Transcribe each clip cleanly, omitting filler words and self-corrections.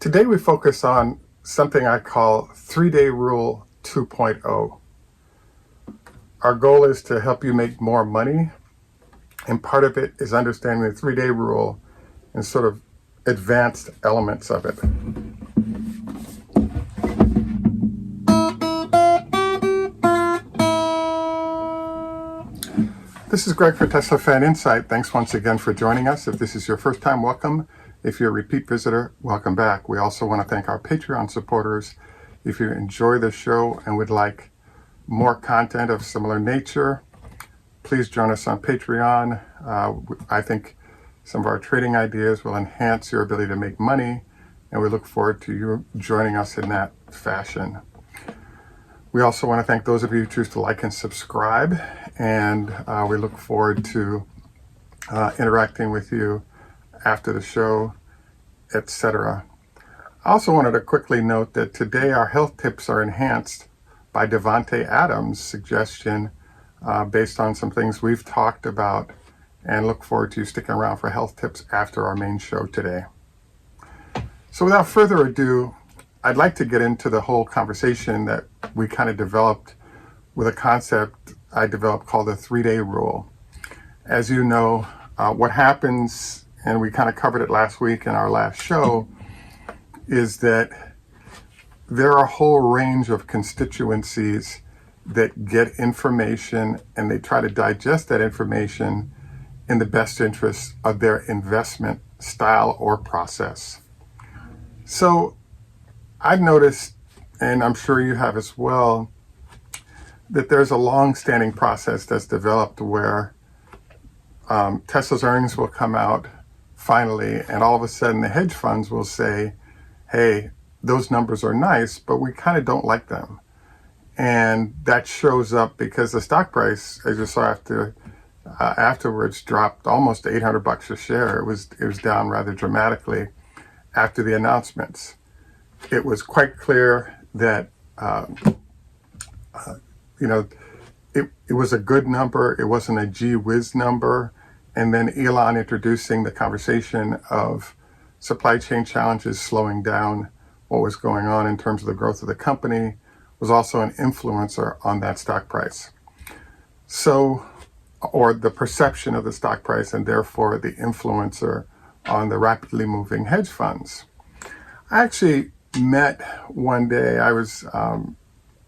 Today we focus on something I call 3-day rule 2.0. Our goal is to help you make more money, and part of it is understanding the 3-day rule and sort of advanced elements of it. This is Greg for Teslafaninsight. Thanks once again for joining us. If this is your first time, welcome. If you're a repeat visitor, welcome back. We also want to thank our Patreon supporters. If you enjoy the show and would like more content of similar nature, please join us on Patreon. I think some of our trading ideas will enhance your ability to make money, and we look forward to you joining us in that fashion. We also want to thank those of you who choose to like and subscribe, and we look forward to interacting with you after the show, etc. I also wanted to quickly note that today our health tips are enhanced by Devonte Adams' suggestion based on some things we've talked about, and look forward to you sticking around for health tips after our main show today. So without further ado, I'd like to get into the whole conversation that we kind of developed with a concept I developed called the 3-day rule. As you know, what happens, and we kind of covered it last week in our last show, is that there are a whole range of constituencies that get information and they try to digest that information in the best interest of their investment style or process. So I've noticed, and I'm sure you have as well, that there's a long-standing process that's developed where Tesla's earnings will come out finally, and all of a sudden the hedge funds will say, hey, those numbers are nice, but we kind of don't like them. And that shows up because the stock price, as you saw afterwards, dropped almost $800 a share. It was down rather dramatically after the announcements. It was quite clear that it was a good number. It wasn't a gee whiz number. And then Elon introducing the conversation of supply chain challenges slowing down what was going on in terms of the growth of the company was also an influencer on that stock price. So, or the perception of the stock price, and therefore the influencer on the rapidly moving hedge funds. I actually met one day, I was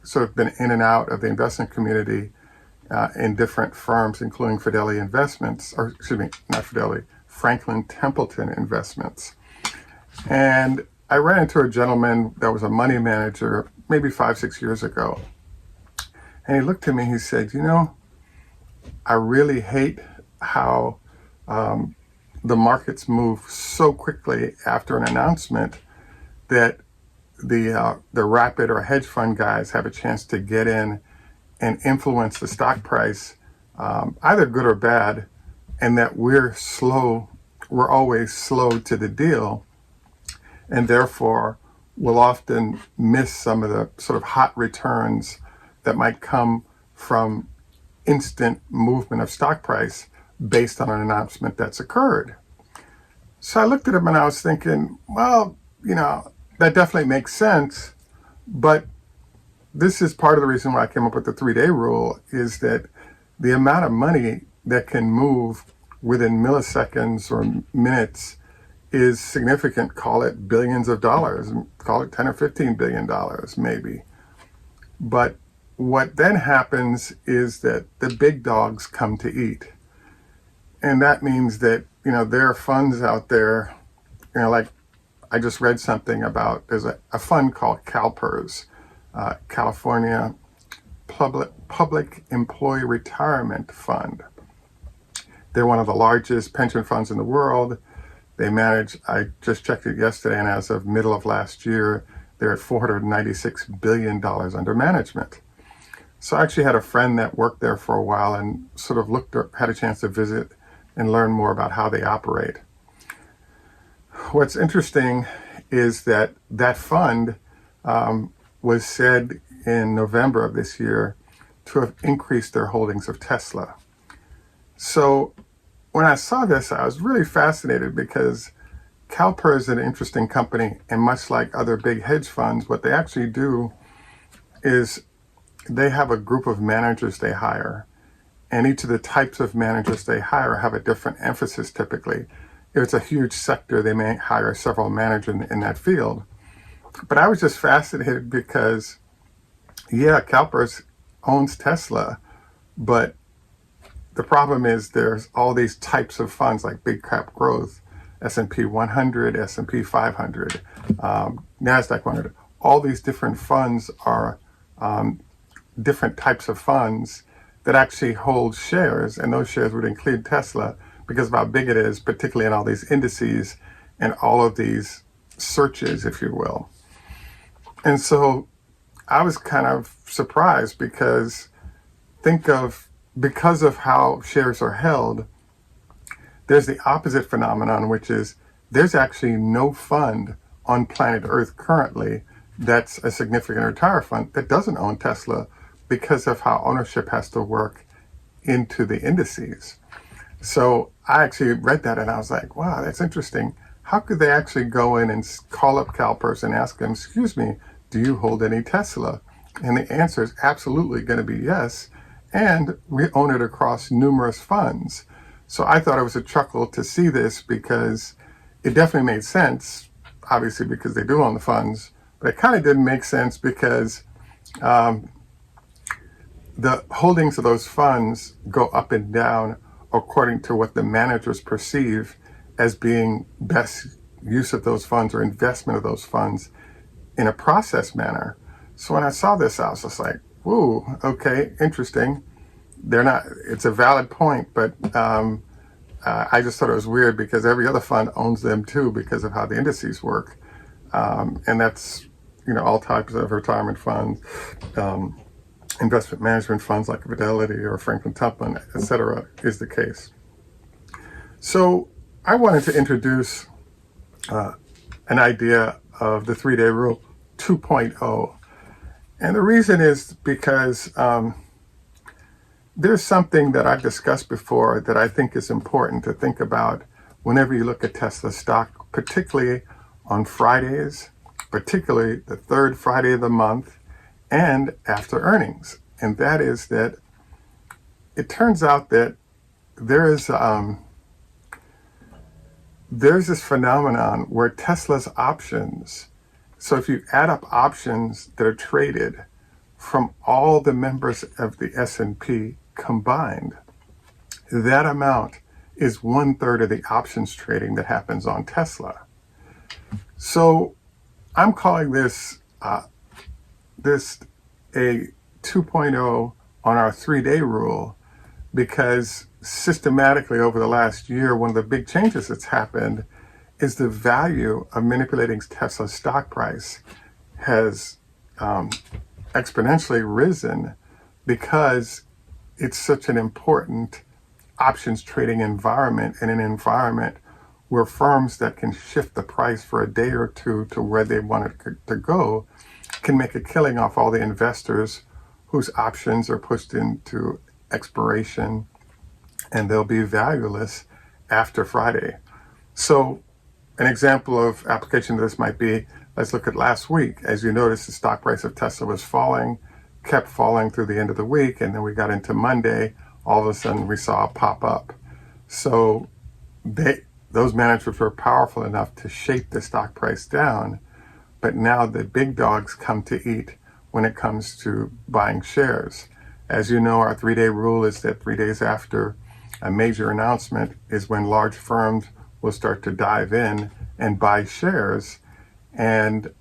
sort of been in and out of the investment community in different firms, including Fidelity Investments, or excuse me, not Fidelity, Franklin Templeton Investments. And I ran into a gentleman that was a money manager maybe 5-6 years ago. And he looked at me, he said, I really hate how the markets move so quickly after an announcement that the rapid or hedge fund guys have a chance to get in and influence the stock price, either good or bad, and that we're always slow to the deal, and therefore we'll often miss some of the sort of hot returns that might come from instant movement of stock price based on an announcement that's occurred. So I looked at him and I was thinking, well, that definitely makes sense, but this is part of the reason why I came up with the 3-day rule, is that the amount of money that can move within milliseconds or minutes is significant. Call it billions of dollars, call it 10 or 15 billion dollars maybe. But what then happens is that the big dogs come to eat. And that means that, there are funds out there, like I just read something about, there's a fund called CalPERS, California Public Employee Retirement Fund. They're one of the largest pension funds in the world. They manage, I just checked it yesterday, and as of middle of last year, they're at $496 billion under management. So I actually had a friend that worked there for a while and sort of had a chance to visit and learn more about how they operate. What's interesting is that fund was said in November of this year to have increased their holdings of Tesla. So when I saw this, I was really fascinated because CalPERS is an interesting company, and much like other big hedge funds, what they actually do is they have a group of managers they hire, and each of the types of managers they hire have a different emphasis typically. If it's a huge sector, they may hire several managers in that field. But I was just fascinated because, yeah, CalPERS owns Tesla, but the problem is there's all these types of funds like big cap growth, S&P 100, S&P 500, NASDAQ 100. All these different funds are different types of funds that actually hold shares, and those shares would include Tesla because of how big it is, particularly in all these indices and all of these searches, if you will. And so I was kind of surprised because because of how shares are held, there's the opposite phenomenon, which is there's actually no fund on planet Earth currently that's a significant retire fund that doesn't own Tesla because of how ownership has to work into the indices. So I actually read that and I was like, wow, that's interesting. How could they actually go in and call up CalPERS and ask them, excuse me, do you hold any Tesla? And the answer is absolutely going to be yes. And we own it across numerous funds. So I thought it was a chuckle to see this because it definitely made sense, obviously because they do own the funds, but it kind of didn't make sense because the holdings of those funds go up and down according to what the managers perceive as being best use of those funds or investment of those funds in a process manner. So when I saw this, I was just like, whoa, okay, interesting. It's a valid point, but I just thought it was weird because every other fund owns them too because of how the indices work. And that's, all types of retirement funds, investment management funds like Fidelity or Franklin Templeton, et cetera, is the case. So I wanted to introduce an idea of the 3-day rule 2.0. And the reason is because there's something that I've discussed before that I think is important to think about whenever you look at Tesla stock, particularly on Fridays, particularly the third Friday of the month, and after earnings. And that is that it turns out that there's this phenomenon where Tesla's options, so if you add up options that are traded from all the members of the S&P combined, that amount is 1/3 of the options trading that happens on Tesla. So I'm calling this a 2.0 on our 3-day rule because systematically over the last year, one of the big changes that's happened is the value of manipulating Tesla's stock price has exponentially risen because it's such an important options trading environment, and an environment where firms that can shift the price for a day or two to where they want it to go can make a killing off all the investors whose options are pushed into expiration and they'll be valueless after Friday. So an example of application of this might be, let's look at last week. As you notice, the stock price of Tesla was falling, kept falling through the end of the week, and then we got into Monday, all of a sudden we saw a pop up. So those managers were powerful enough to shape the stock price down, but now the big dogs come to eat when it comes to buying shares. As you know, our 3-day rule is that 3 days after a major announcement is when large firms will start to dive in and buy shares. And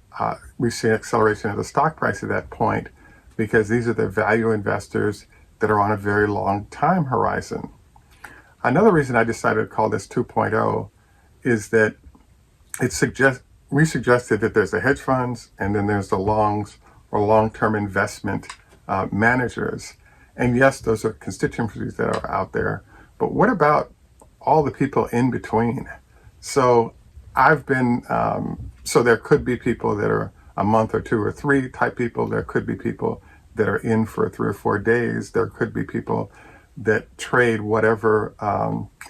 we see an acceleration of the stock price at that point because these are the value investors that are on a very long time horizon. Another reason I decided to call this 2.0 is that we suggested that there's the hedge funds and then there's the longs or long-term investment managers. And yes, those are constituencies that are out there, but what about all the people in between? So so there could be people that are a month or 2 or 3 type people. There could be people that are in for 3 or 4 days. There could be people that trade whatever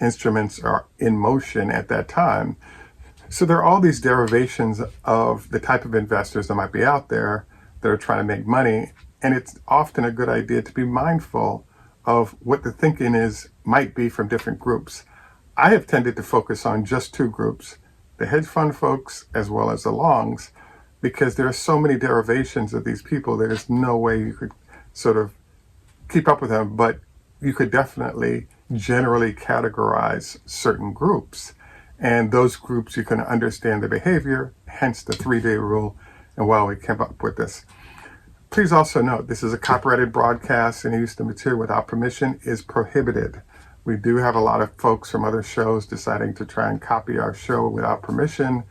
instruments are in motion at that time. So there are all these derivations of the type of investors that might be out there that are trying to make money. And it's often a good idea to be mindful of what the thinking might be from different groups. I have tended to focus on just two groups, the hedge fund folks as well as the longs, because there are so many derivations of these people. There's no way you could sort of keep up with them, but you could definitely generally categorize certain groups. And those groups, you can understand the behavior, hence the 3-day rule, and why we came up with this. Please also note, this is a copyrighted broadcast, and use of the material without permission is prohibited. We do have a lot of folks from other shows deciding to try and copy our show without permission,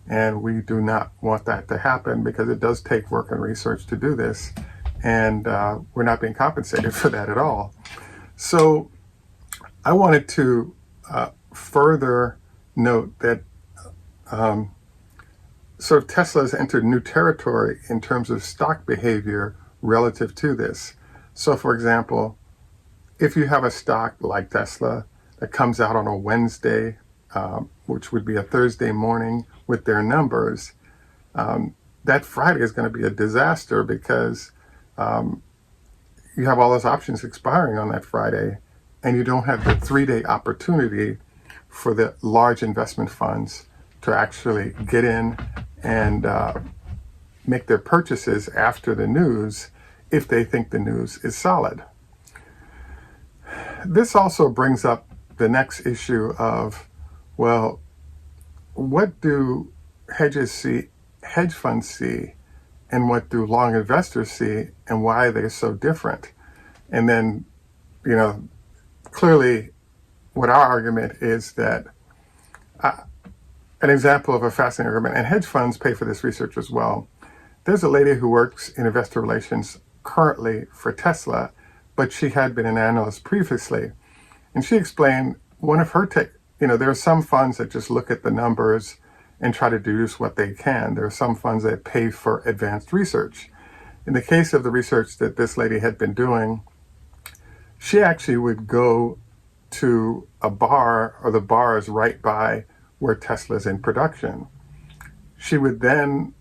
and we do not want that to happen because it does take work and research to do this, and we're not being compensated for that at all. So I wanted to further note that sort of Tesla has entered new territory in terms of stock behavior relative to this. So for example, if you have a stock like Tesla that comes out on a Wednesday, which would be a Thursday morning with their numbers, that Friday is going to be a disaster because you have all those options expiring on that Friday, and you don't have the 3-day opportunity for the large investment funds to actually get in and make their purchases after the news if they think the news is solid. This also brings up the next issue of, well, what do hedge funds see, and what do long investors see, and why are they so different? And then, clearly what our argument is that an example of a fascinating argument, and hedge funds pay for this research as well. There's a lady who works in investor relations currently for Tesla, but she had been an analyst previously. And she explained one of her there are some funds that just look at the numbers and try to deduce what they can. There are some funds that pay for advanced research. In the case of the research that this lady had been doing, she actually would go to a bar, or the bar is right by where Tesla's in production. She would then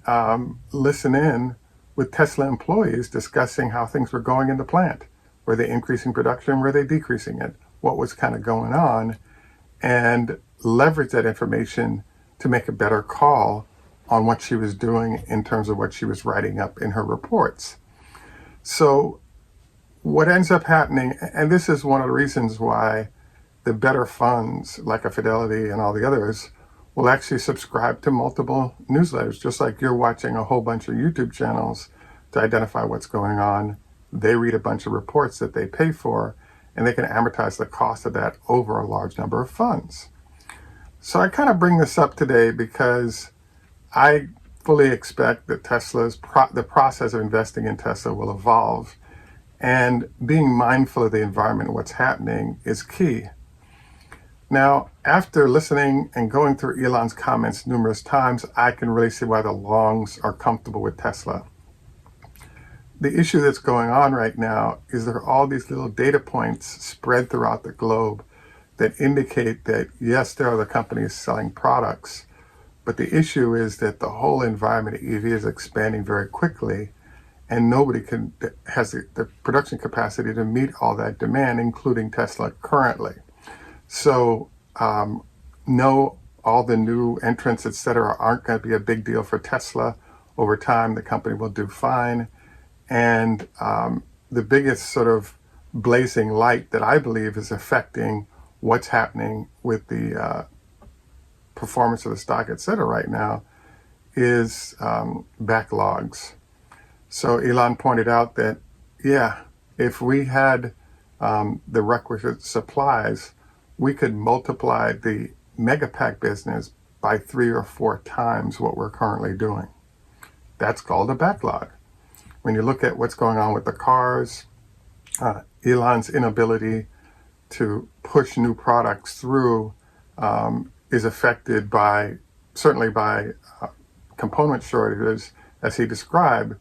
listen in with Tesla employees discussing how things were going in the plant. Were they increasing production? Were they decreasing it? What was kind of going on? And leverage that information to make a better call on what she was doing in terms of what she was writing up in her reports. So what ends up happening, and this is one of the reasons why the better funds, like a Fidelity and all the others, will actually subscribe to multiple newsletters, just like you're watching a whole bunch of YouTube channels to identify what's going on. They read a bunch of reports that they pay for, and they can amortize the cost of that over a large number of funds. So I kind of bring this up today because I fully expect that the process of investing in Tesla will evolve, and being mindful of the environment and what's happening is key. Now, after listening and going through Elon's comments numerous times, I can really see why the longs are comfortable with Tesla. The issue that's going on right now is there are all these little data points spread throughout the globe that indicate that, yes, there are the companies selling products, but the issue is that the whole environment of EV is expanding very quickly, and nobody has the production capacity to meet all that demand, including Tesla currently. So no, all the new entrants, et cetera, aren't going to be a big deal for Tesla. Over time, the company will do fine. And the biggest sort of blazing light that I believe is affecting what's happening with the performance of the stock, et cetera, right now is backlogs. So Elon pointed out that, if we had the requisite supplies, we could multiply the megapack business by 3 or 4 times what we're currently doing. That's called a backlog. When you look at what's going on with the cars, Elon's inability to push new products through is affected certainly by component shortages, as he described.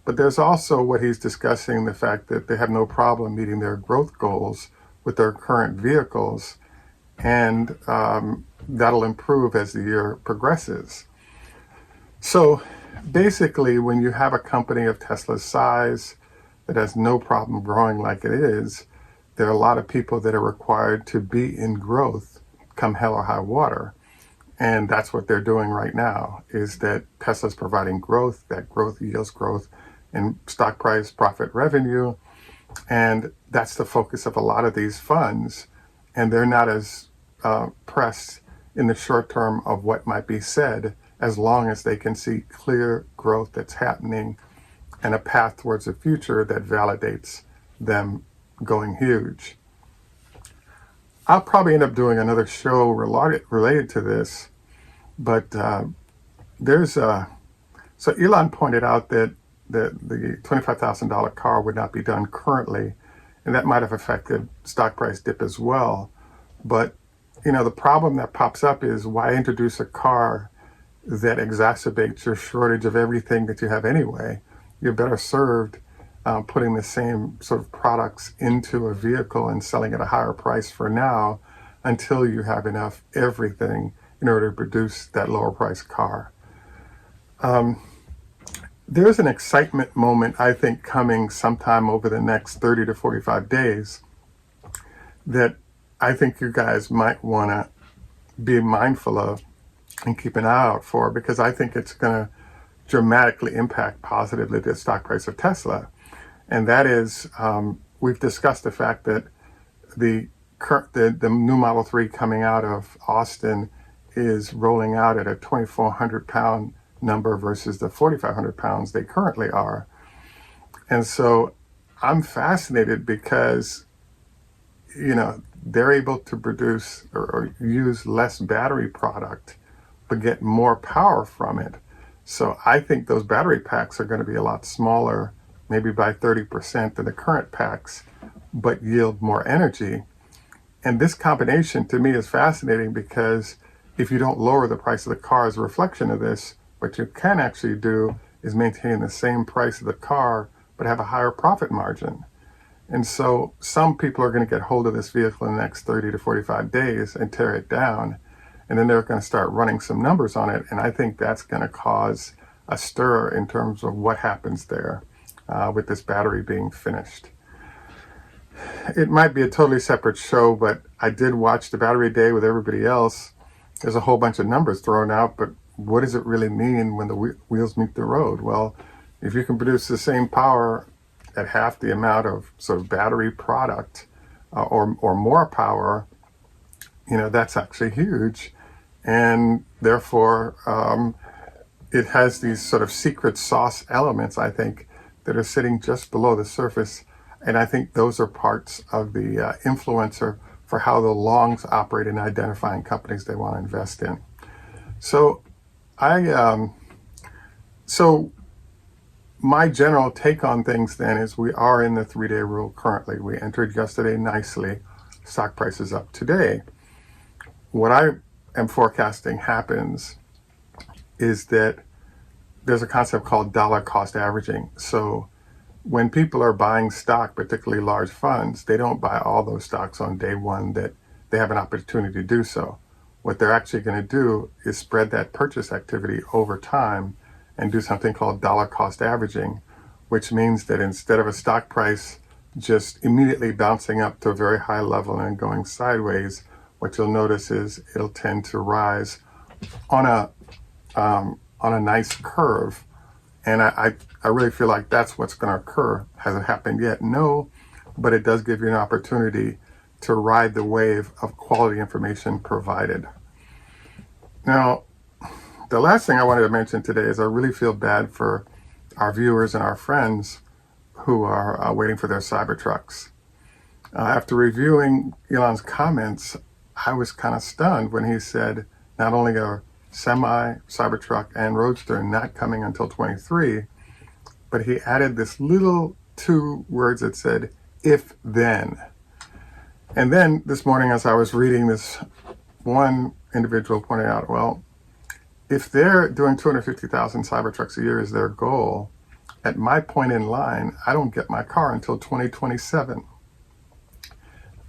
But there's also what he's discussing, the fact that they have no problem meeting their growth goals with their current vehicles. And that'll improve as the year progresses. So basically, when you have a company of Tesla's size that has no problem growing like it is, there are a lot of people that are required to be in growth come hell or high water. And that's what they're doing right now, is that Tesla's providing growth, that growth yields growth in stock price, profit, revenue. And that's the focus of a lot of these funds. And they're not as pressed in the short term of what might be said, as long as they can see clear growth that's happening and a path towards a future that validates them going huge. I'll probably end up doing another show related to this, but so Elon pointed out that the $25,000 car would not be done currently, and that might have affected stock price dip as well. But the problem that pops up is, why introduce a car that exacerbates your shortage of everything that you have anyway? You're better served putting the same sort of products into a vehicle and selling at a higher price for now, until you have enough everything in order to produce that lower price car. There's an excitement moment, I think, coming sometime over the next 30 to 45 days that I think you guys might want to be mindful of and keep an eye out for, because I think it's going to dramatically impact positively the stock price of Tesla. And that is, we've discussed the fact that the new Model 3 coming out of Austin is rolling out at a 2,400 pound number versus the 4,500 pounds they currently are. And so I'm fascinated because, they're able to produce or use less battery product, but get more power from it. So I think those battery packs are going to be a lot smaller, maybe by 30% than the current packs, but yield more energy. And this combination to me is fascinating, because if you don't lower the price of the car as a reflection of this, what you can actually do is maintain the same price of the car, but have a higher profit margin. And so some people are going to get hold of this vehicle in the next 30 to 45 days and tear it down. And then they're going to start running some numbers on it. And I think that's going to cause a stir in terms of what happens there with this battery being finished. It might be a totally separate show, but I did watch the battery day with everybody else. There's a whole bunch of numbers thrown out, but what does it really mean when the wheels meet the road? Well, if you can produce the same power at half the amount of sort of battery product or more power, that's actually huge. And therefore, it has these sort of secret sauce elements, I think, that are sitting just below the surface. And I think those are parts of the influencer for how the longs operate in identifying companies they want to invest in. So my general take on things then is, we are in the 3-day rule currently. We entered yesterday nicely. Stock price is up today. What I am forecasting happens is that there's a concept called dollar cost averaging. So when people are buying stock, particularly large funds, they don't buy all those stocks on day one that they have an opportunity to do so. What they're actually going to do is spread that purchase activity over time and do something called dollar cost averaging, which means that instead of a stock price just immediately bouncing up to a very high level and going sideways, what you'll notice is it'll tend to rise on a nice curve. And I really feel like that's what's going to occur. Has it happened yet? No, but it does give you an opportunity to ride the wave of quality information provided. Now, the last thing I wanted to mention today is I really feel bad for our viewers and our friends who are waiting for their Cybertrucks. After reviewing Elon's comments, I was kind of stunned when he said not only are Semi, Cybertruck, and Roadster not coming until 23, but he added this little 2 words that said, if then. And then this morning as I was reading this, one individual pointed out, well, if they're doing 250,000 Cybertrucks a year is their goal, at my point in line, I don't get my car until 2027.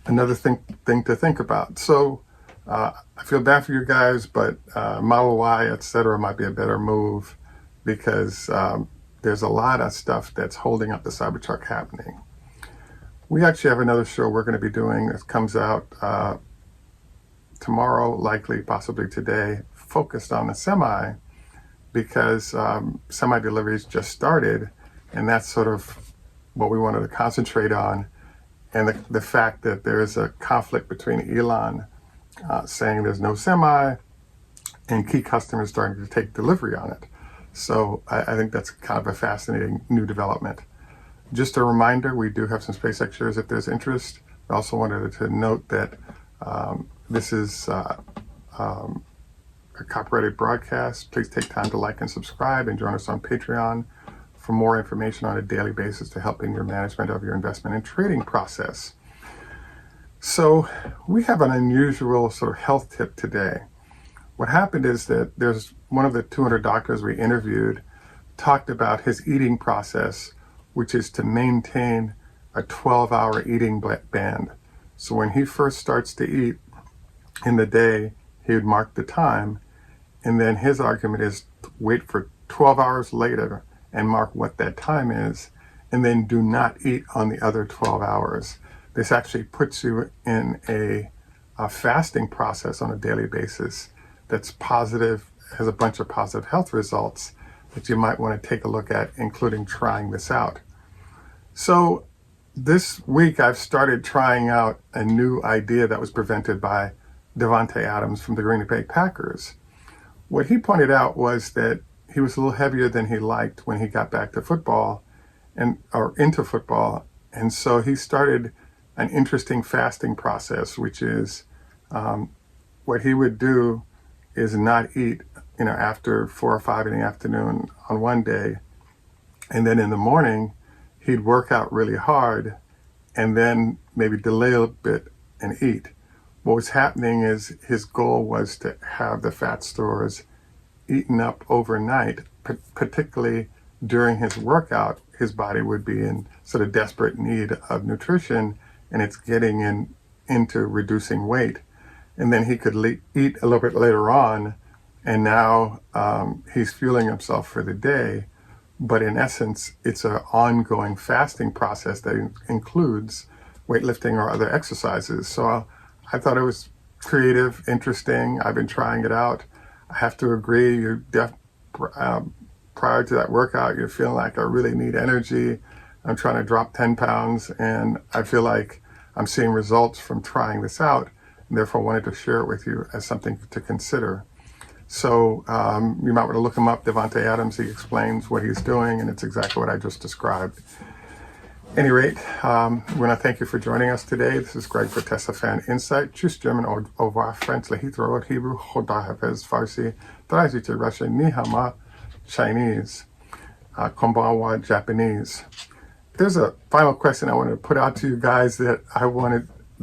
Another thing to think about. So I feel bad for you guys, but Model Y, etc., might be a better move because there's a lot of stuff that's holding up the Cybertruck happening. We actually have another show we're going to be doing that comes out tomorrow, likely, possibly today, focused on the Semi, because Semi deliveries just started, and that's sort of what we wanted to concentrate on, and the fact that there is a conflict between Elon saying there's no Semi and key customers starting to take delivery on it. So I think that's kind of a fascinating new development. Just a reminder, we do have some SpaceX shares if there's interest. I also wanted to note that this is a copyrighted broadcast. Please take time to like and subscribe and join us on Patreon for more information on a daily basis to help in your management of your investment and trading process. So we have an unusual sort of health tip today. What happened is that there's one of the 200 doctors we interviewed talked about his eating process, which is to maintain a 12-hour eating band. So when he first starts to eat in the day, he would mark the time, and then his argument is wait for 12 hours later and mark what that time is, and then do not eat on the other 12 hours. This actually puts you in a fasting process on a daily basis that's positive, has a bunch of positive health results that you might want to take a look at, including trying this out. So this week I've started trying out a new idea that was presented by Devonte Adams from the Green Bay Packers. What he pointed out was that he was a little heavier than he liked when he got back to football or into football. And so he started an interesting fasting process, which is what he would do is not eat, after 4 or 5 in the afternoon on one day. And then in the morning, he'd work out really hard and then maybe delay a little bit and eat. What was happening is his goal was to have the fat stores eaten up overnight, particularly during his workout. His body would be in sort of desperate need of nutrition, and it's getting into reducing weight. And then he could eat a little bit later on, and now he's fueling himself for the day. But in essence, it's an ongoing fasting process that includes weightlifting or other exercises. So I thought it was creative, interesting. I've been trying it out. I have to agree, prior to that workout, you're feeling like I really need energy. I'm trying to drop 10 pounds, and I feel like I'm seeing results from trying this out, and therefore wanted to share it with you as something to consider. So you might want to look him up, Devonte Adams. He explains what he's doing, and it's exactly what I just described. At any rate, we want to thank you for joining us today. This is Greg for Teslafaninsight. Tschüss, German, au revoir, French, Lehithro, Hebrew, Choda Hafez, Farsi, Trazite, Russian, Nihama, Chinese, Konbanwa, Japanese. There's a final question I want to put out to you guys that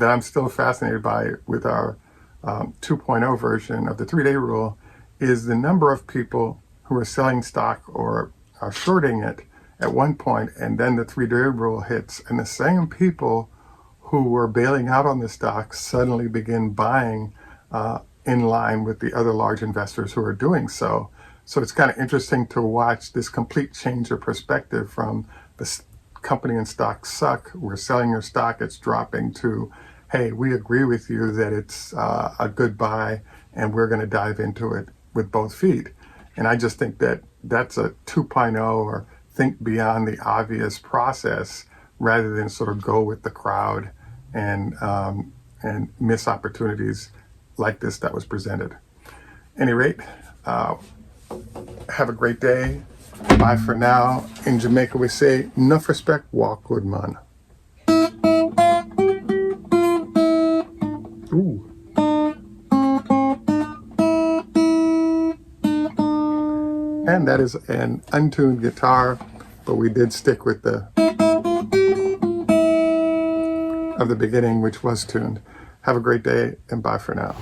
I'm still fascinated by with our 2.0 version of the 3-day rule, is the number of people who are selling stock or are shorting it at one point, and then the 3-day rule hits, and the same people who were bailing out on the stock suddenly begin buying in line with the other large investors who are doing so. So it's kind of interesting to watch this complete change of perspective from the company and stock suck, we're selling your stock, it's dropping, to, hey, we agree with you that it's a good buy and we're going to dive into it with both feet. And I just think that that's a 2.0, or think beyond the obvious process rather than sort of go with the crowd and miss opportunities like this that was presented. At any rate, have a great day. Bye for now. In Jamaica we say, enough respect, walk good man. Ooh. And that is an untuned guitar, but we did stick with the of the beginning, which was tuned. Have a great day, and bye for now.